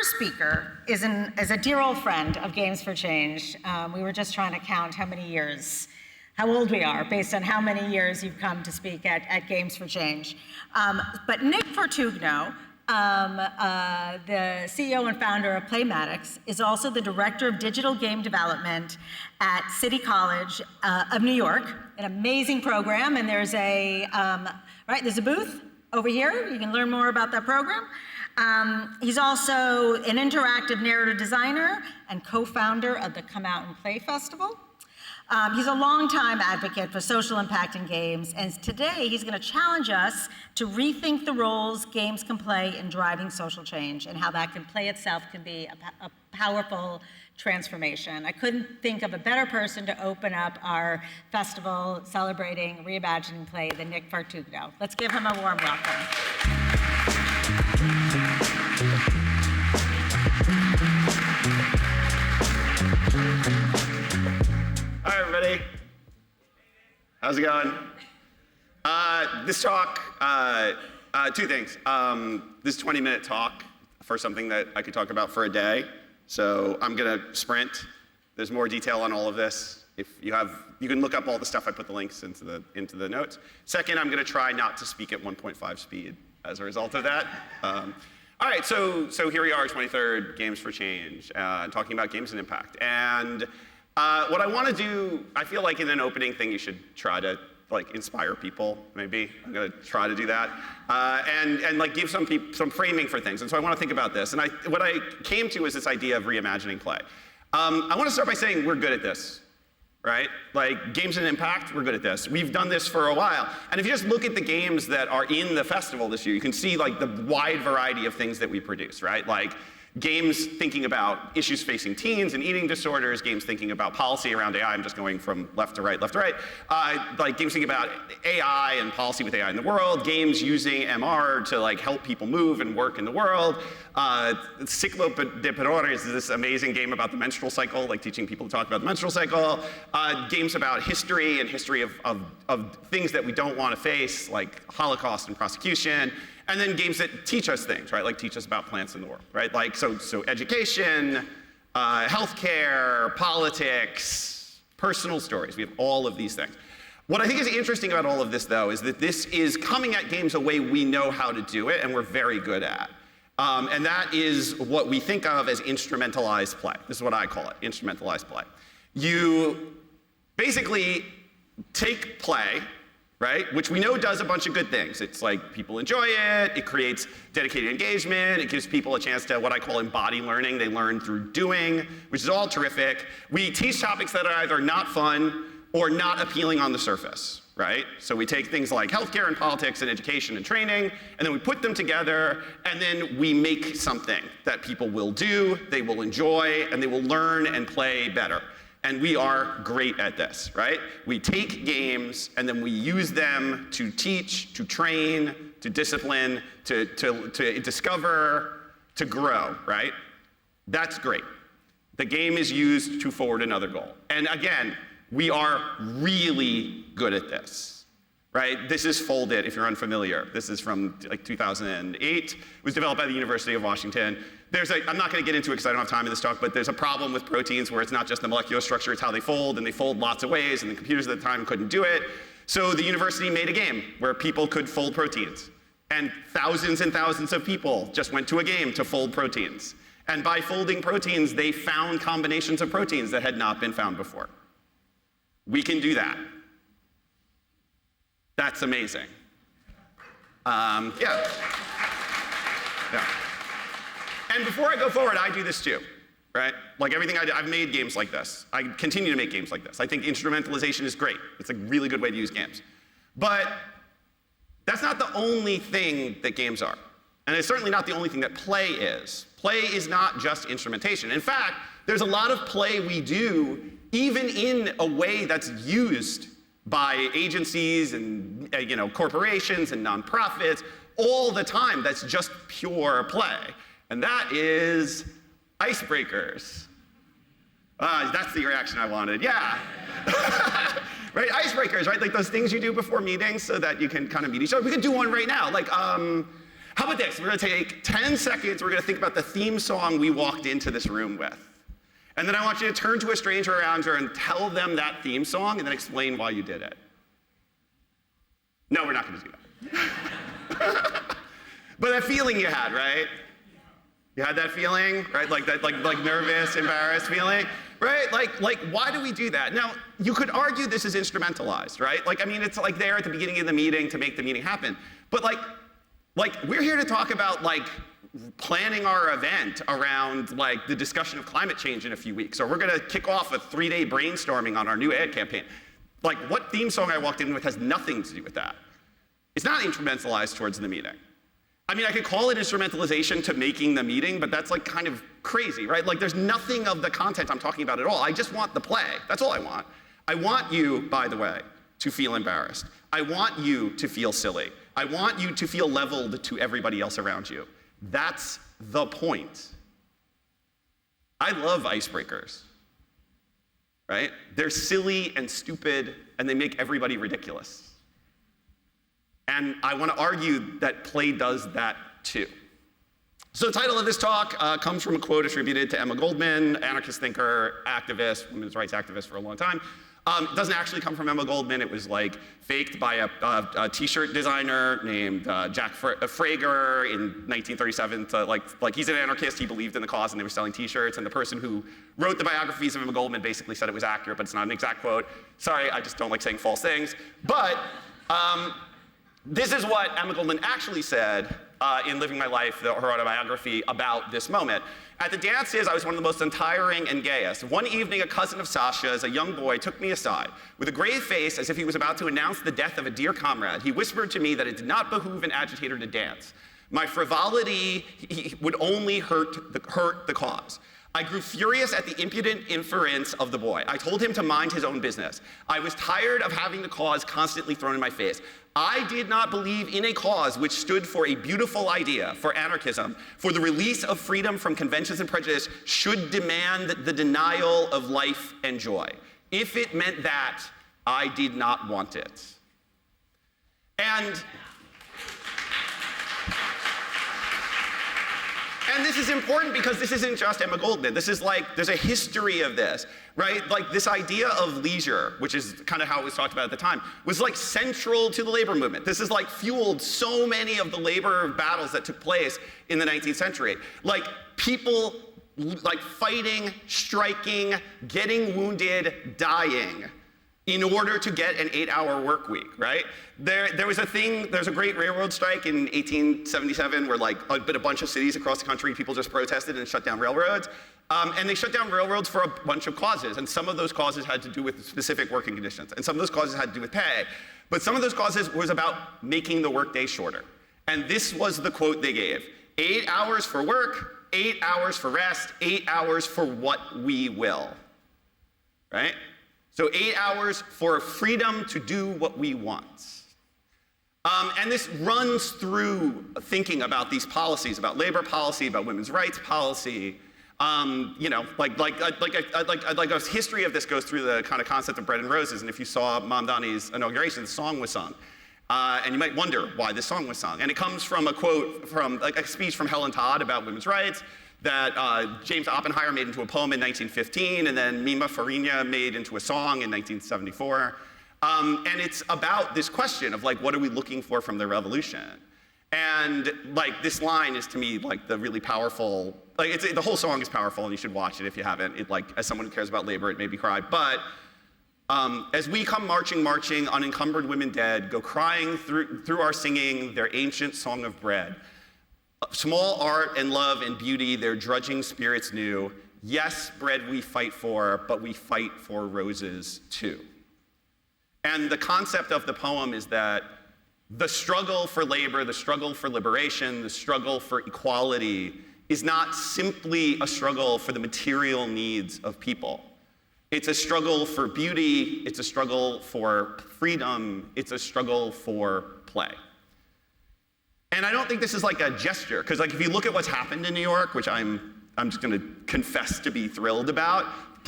first speaker is a dear old friend of Games for Change. We were just trying to count how old we are based on how many years you've come to speak at Games for Change. But Nick Fortugno, the CEO and founder of Playmatics, is also the director of digital game development at City College of New York, an amazing program. And there's there's a booth over here. You can learn more about that program. He's also an interactive narrative designer and co-founder of the Come Out and Play Festival. He's a longtime advocate for social impact in games, and today he's going to challenge us to rethink the roles games can play in driving social change and how that play itself can be a powerful transformation. I couldn't think of a better person to open up our festival celebrating reimagining play than Nick Fortugno. Let's give him a warm welcome. Hi, everybody. How's it going? This talk, two things. This 20-minute talk for something that I could talk about for a day. So I'm gonna sprint. There's more detail on all of this. If you can look up all the stuff. I put the links into the notes. Second, I'm gonna try not to speak at 1.5 speed as a result of that. All right, so here we are, 23rd Games for Change, talking about games and impact. And what I want to do, I feel like in an opening thing, you should try to inspire people. Maybe I'm going to try to do that, and give some framing for things. And so I want to think about this. And what I came to is this idea of reimagining play. I want to start by saying we're good at this, right? Like games and impact, we're good at this. We've done this for a while. And if you just look at the games that are in the festival this year, you can see like the wide variety of things that we produce, right? Like games thinking about issues facing teens and eating disorders, games thinking about policy around AI. I'm just going from left to right. Like games thinking about AI and policy with AI in the world, games using MR to help people move and work in the world. Ciclo de Perores is this amazing game about the menstrual cycle, like teaching people to talk about the menstrual cycle. Games about history and history of things that we don't want to face, like Holocaust and prosecution. And then games that teach us things, right? Like teach us about plants in the world, right? Like so education, healthcare, politics, personal stories. We have all of these things. What I think is interesting about all of this, though, is that this is coming at games a way we know how to do it and we're very good at. And that is what we think of as instrumentalized play. This is what I call it, instrumentalized play. You basically take play, right? Which we know does a bunch of good things. It's like people enjoy it, it creates dedicated engagement, it gives people a chance to what I call embody learning. They learn through doing, which is all terrific. We teach topics that are either not fun or not appealing on the surface, right? So we take things like healthcare and politics and education and training, and then we put them together, and then we make something that people will do, they will enjoy, and they will learn and play better. And we are great at this, right? We take games and then we use them to teach, to train, to discipline, to discover, to grow, right? That's great. The game is used to forward another goal. And again, we are really good at this, right? This is Folded, if you're unfamiliar. This is from 2008. It was developed by the University of Washington. I'm not going to get into it because I don't have time in this talk, but there's a problem with proteins where it's not just the molecular structure, it's how they fold, and they fold lots of ways, and the computers at the time couldn't do it. So the university made a game where people could fold proteins. And thousands of people just went to a game to fold proteins. And by folding proteins, they found combinations of proteins that had not been found before. We can do that. That's amazing. Yeah. And before I go forward, I do this too, right? Like everything I do, I've made games like this. I continue to make games like this. I think instrumentalization is great. It's a really good way to use games. But that's not the only thing that games are. And it's certainly not the only thing that play is. Play is not just instrumentation. In fact, there's a lot of play we do even in a way that's used by agencies and corporations and nonprofits all the time. That's just pure play. And that is icebreakers. That's the reaction I wanted, yeah. Right, icebreakers, right? Like those things you do before meetings so that you can kind of meet each other. We could do one right now. Like, how How about this? We're gonna take 10 seconds, we're gonna think about the theme song we walked into this room with. And then I want you to turn to a stranger around you and tell them that theme song and then explain why you did it. No, we're not gonna do that. But that feeling you had, right? You had that feeling, right? Like that, like nervous, embarrassed feeling, right? Like, why do we do that? Now, you could argue this is instrumentalized, right? Like, I mean, it's like there at the beginning of the meeting to make the meeting happen. But like we're here to talk about like planning our event around like the discussion of climate change in a few weeks, or we're gonna kick off a 3-day brainstorming on our new ad campaign. Like, what theme song I walked in with has nothing to do with that. It's not instrumentalized towards the meeting. I mean, I could call it instrumentalization to making the meeting, but that's like kind of crazy, right? Like, there's nothing of the content I'm talking about at all. I just want the play. That's all I want. I want you, by the way, to feel embarrassed. I want you to feel silly. I want you to feel leveled to everybody else around you. That's the point. I love icebreakers, right? They're silly and stupid, and they make everybody ridiculous. And I want to argue that play does that too. So the title of this talk comes from a quote attributed to Emma Goldman, anarchist thinker, activist, women's rights activist for a long time. It doesn't actually come from Emma Goldman. It was like faked by a t-shirt designer named Jack Frager in 1937. Like he's an anarchist. He believed in the cause, and they were selling t-shirts. And the person who wrote the biographies of Emma Goldman basically said it was accurate, but it's not an exact quote. Sorry, I just don't like saying false things. But this is what Emma Goldman actually said in Living My Life, her autobiography, about this moment. At the dances, I was one of the most untiring and gayest. One evening, a cousin of Sasha's, a young boy, took me aside. With a grave face, as if he was about to announce the death of a dear comrade, he whispered to me that it did not behoove an agitator to dance. My frivolity would only hurt the cause. I grew furious at the impudent inference of the boy. I told him to mind his own business. I was tired of having the cause constantly thrown in my face. I did not believe in a cause which stood for a beautiful idea, for anarchism, for the release of freedom from conventions and prejudice, should demand the denial of life and joy. If it meant that, I did not want it. And this is important because this isn't just Emma Goldman. This is like, there's a history of this, right? Like this idea of leisure, which is kind of how it was talked about at the time, was like central to the labor movement. This has like fueled so many of the labor battles that took place in the 19th century. Like people like fighting, striking, getting wounded, dying in order to get an 8-hour work week, right? There's a great railroad strike in 1877 where like a bunch of cities across the country, people just protested and shut down railroads. And they shut down railroads for a bunch of causes. And some of those causes had to do with specific working conditions. And some of those causes had to do with pay. But some of those causes was about making the workday shorter. And this was the quote they gave: 8 hours for work, 8 hours for rest, 8 hours for what we will, right? So 8 hours for freedom to do what we want. And this runs through thinking about these policies, about labor policy, about women's rights policy. You know, like a history of this goes through the kind of concept of bread and roses. And if you saw Mom Donnie's inauguration, the song was sung. And you might wonder why this song was sung. And it comes from a quote from like a speech from Helen Todd about women's rights that James Oppenheimer made into a poem in 1915, and then Mima Farina made into a song in 1974. And it's about this question of like, what are we looking for from the revolution? And like this line is to me like the really powerful, like the whole song is powerful and you should watch it if you haven't. It like, as someone who cares about labor, it made me cry. But as we come marching, unencumbered women dead, go crying through our singing their ancient song of bread. Small art and love and beauty, their drudging spirits knew. Yes, bread we fight for, but we fight for roses too. And the concept of the poem is that the struggle for labor, the struggle for liberation, the struggle for equality is not simply a struggle for the material needs of people. It's a struggle for beauty, it's a struggle for freedom, it's a struggle for play. And I don't think this is like a gesture, because like if you look at what's happened in New York, which I'm just gonna confess to be thrilled about,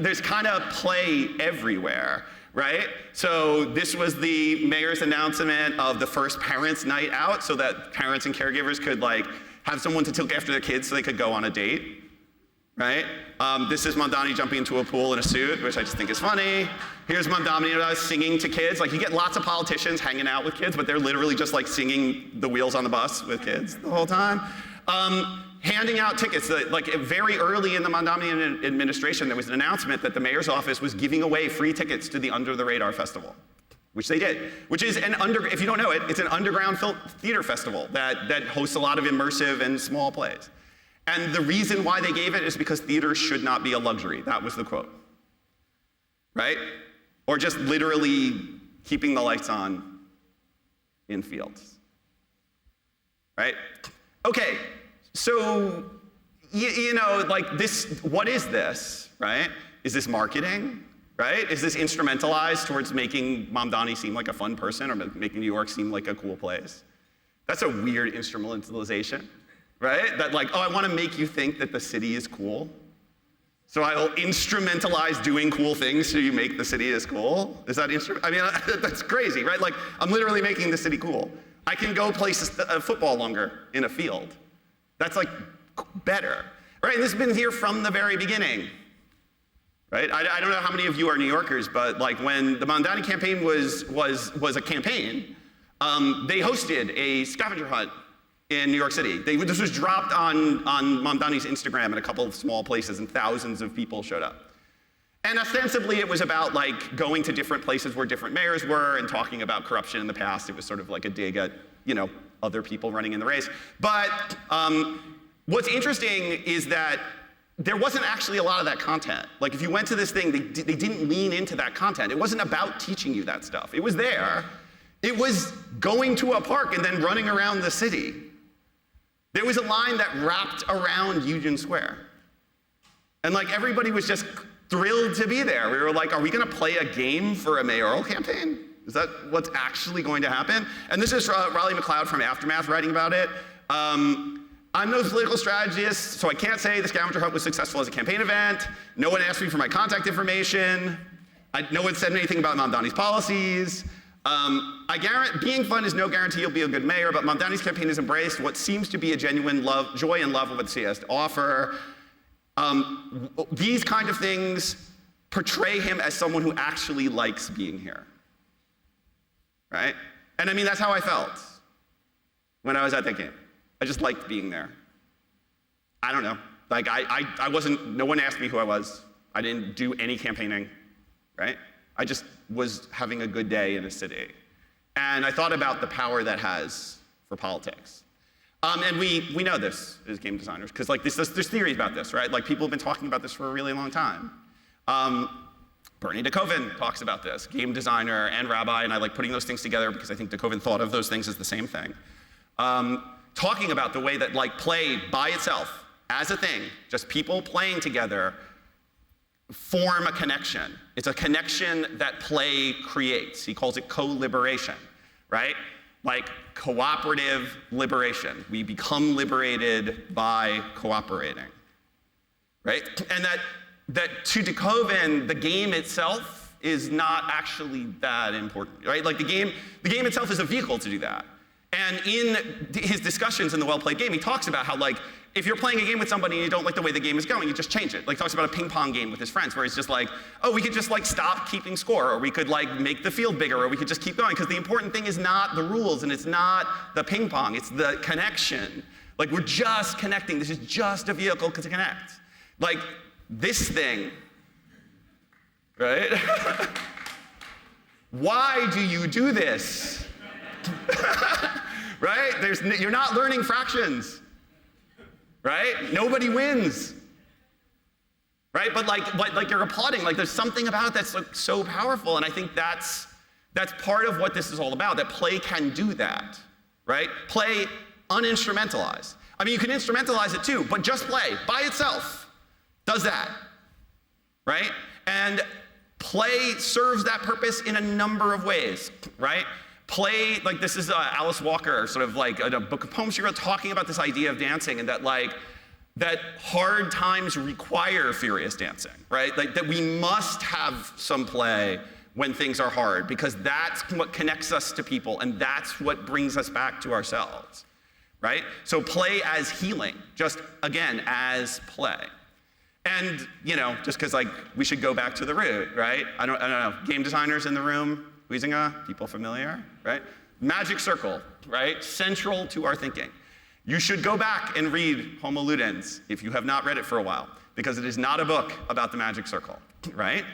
there's kind of play everywhere, right? So this was the mayor's announcement of the first parents' night out so that parents and caregivers could like have someone to look after their kids so they could go on a date, right? This is Mamdani jumping into a pool in a suit, which I just think is funny. Here's Mamdani singing to kids. Like, you get lots of politicians hanging out with kids, but they're literally just like singing the wheels on the bus with kids the whole time. Handing out tickets. Like, very early in the Mamdani administration, there was an announcement that the mayor's office was giving away free tickets to the Under the Radar Festival, which they did, which is if you don't know it, it's an underground theater festival that hosts a lot of immersive and small plays. And the reason why they gave it is because theater should not be a luxury. That was the quote, right? Or just literally keeping the lights on in fields, right? Okay, so, you know, like this, what is this, right? Is this marketing, right? Is this instrumentalized towards making Mamdani seem like a fun person or making New York seem like a cool place? That's a weird instrumentalization, right? That like, oh, I want to make you think that the city is cool, so I'll instrumentalize doing cool things so you make the city as cool? Is that I mean, that's crazy, right? Like, I'm literally making the city cool. I can go play football longer in a field. That's like better, right? And this has been here from the very beginning, right? I don't know how many of you are New Yorkers, but like when the Mamdani campaign was a campaign, they hosted a scavenger hunt in New York City. This was dropped on Mamdani's Instagram in a couple of small places, and thousands of people showed up. And ostensibly, it was about like going to different places where different mayors were and talking about corruption in the past. It was sort of like a dig at, you know, other people running in the race. But what's interesting is that there wasn't actually a lot of that content. Like, if you went to this thing, they didn't lean into that content. It wasn't about teaching you that stuff. It was there. It was going to a park and then running around the city. There was a line that wrapped around Union Square. And like, everybody was just thrilled to be there. We were like, are we gonna play a game for a mayoral campaign? Is that what's actually going to happen? And this is Riley McLeod from Aftermath writing about it. I'm no political strategist, so I can't say the scavenger hunt was successful as a campaign event. No one asked me for my contact information. No one said anything about Mamdani's policies. Being fun is no guarantee you'll be a good mayor, but Mamdani's campaign has embraced what seems to be a genuine joy and love of what the city has to offer. These kind of things portray him as someone who actually likes being here, right? And I mean, that's how I felt when I was at that game. I just liked being there. I don't know, like I wasn't, no one asked me who I was. I didn't do any campaigning, right? I just was having a good day in a city. And I thought about the power that has for politics. And we know this as game designers, because like there's theories about this, right? Like, people have been talking about this for a really long time. Bernie DeKoven talks about this, game designer and rabbi, and I like putting those things together because I think DeKoven thought of those things as the same thing. Talking about the way that like play by itself, as a thing, just people playing together, form a connection. It's a connection that play creates. He calls it co-liberation, right? Like cooperative liberation. We become liberated by cooperating, right? And that to DeKoven, the game itself is not actually that important, right? Like the game itself is a vehicle to do that. And in his discussions in the Well-Played Game, he talks about how, like, if you're playing a game with somebody and you don't like the way the game is going, you just change it. Like, he talks about a ping pong game with his friends where it's just like, oh, we could just like stop keeping score, or we could like make the field bigger, or we could just keep going. Because the important thing is not the rules and it's not the ping pong, it's the connection. Like, we're just connecting. This is just a vehicle to connect. Like, this thing, right? Why do you do this? Right? You're not learning fractions, right? Nobody wins, right? But like you're applauding. Like, there's something about it that's like so powerful, and I think that's part of what this is all about. That play can do that, right? Play uninstrumentalized. I mean, you can instrumentalize it too, but just play by itself does that, right? And play serves that purpose in a number of ways, right? Play, like, this is Alice Walker, sort of like a book of poems she wrote talking about this idea of dancing, and that hard times require furious dancing, right? Like, that we must have some play when things are hard, because that's what connects us to people, and that's what brings us back to ourselves, right? So play as healing, just again, as play. And, just because we should go back to the root, right? I don't know, game designers in the room, Huizinga, people familiar, right? Magic circle, right? Central to our thinking. You should go back and read Homo Ludens if you have not read it for a while, because it is not a book about the magic circle, right?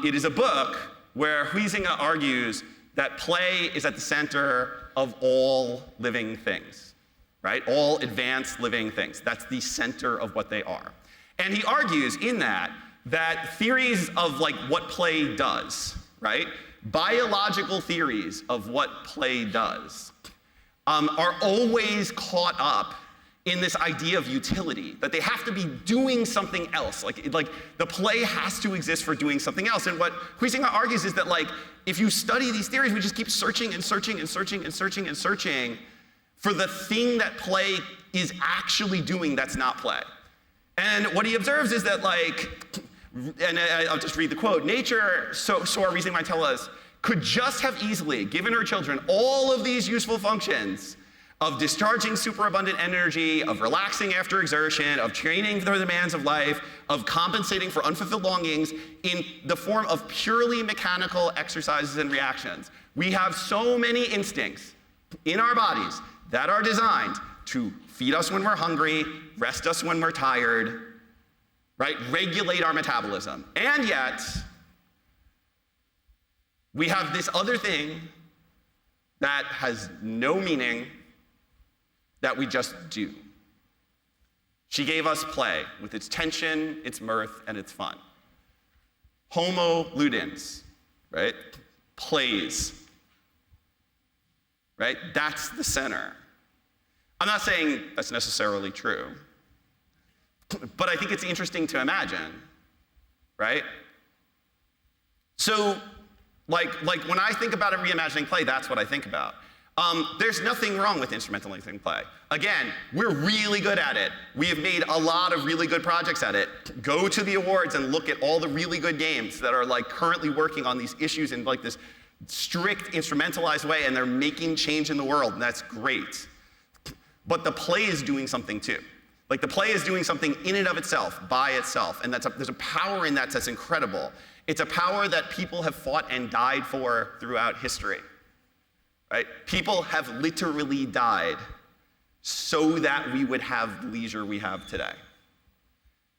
It is a book where Huizinga argues that play is at the center of all living things, right? All advanced living things. That's the center of what they are. And he argues in that theories of what play does, right? Biological theories of what play does are always caught up in this idea of utility, that they have to be doing something else. Like the play has to exist for doing something else. And what Huizinga argues is that if you study these theories, we just keep searching and searching and searching and searching and searching for the thing that play is actually doing that's not play. And what he observes is that and I'll just read the quote, nature, so our reasoning might tell us, could just have easily given her children all of these useful functions of discharging superabundant energy, of relaxing after exertion, of training for the demands of life, of compensating for unfulfilled longings in the form of purely mechanical exercises and reactions. We have so many instincts in our bodies that are designed to feed us when we're hungry, rest us when we're tired, right? Regulate our metabolism. And yet, we have this other thing that has no meaning that we just do. She gave us play with its tension, its mirth, and its fun. Homo ludens, right? Plays, right? That's the center. I'm not saying that's necessarily true, but I think it's interesting to imagine, right? So, like when I think about a reimagining play, that's what I think about. There's nothing wrong with instrumentalizing play. Again, we're really good at it. We have made a lot of really good projects at it. Go to the awards and look at all the really good games that are currently working on these issues in this strict instrumentalized way, and they're making change in the world, and that's great. But the play is doing something too. The play is doing something in and of itself, by itself, and there's a power in that that's incredible. It's a power that people have fought and died for throughout history, right? People have literally died so that we would have the leisure we have today.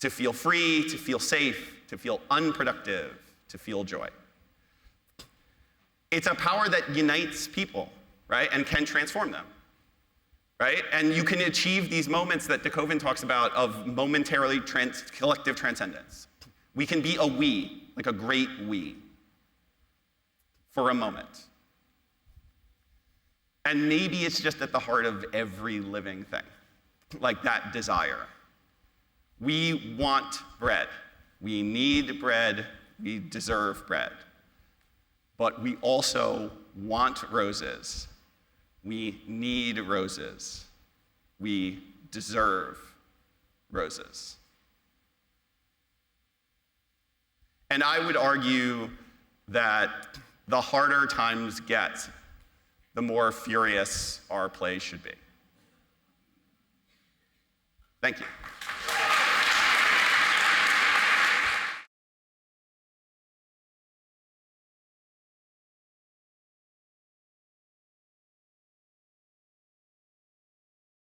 To feel free, to feel safe, to feel unproductive, to feel joy. It's a power that unites people, right? And can transform them, right? And you can achieve these moments that de Koven talks about of momentarily collective transcendence. We can be a we, like a great we, for a moment. And maybe it's just at the heart of every living thing, like that desire. We want bread. We need bread. We deserve bread. But we also want roses. We need roses. We deserve roses. And I would argue that the harder times get, the more furious our play should be. Thank you.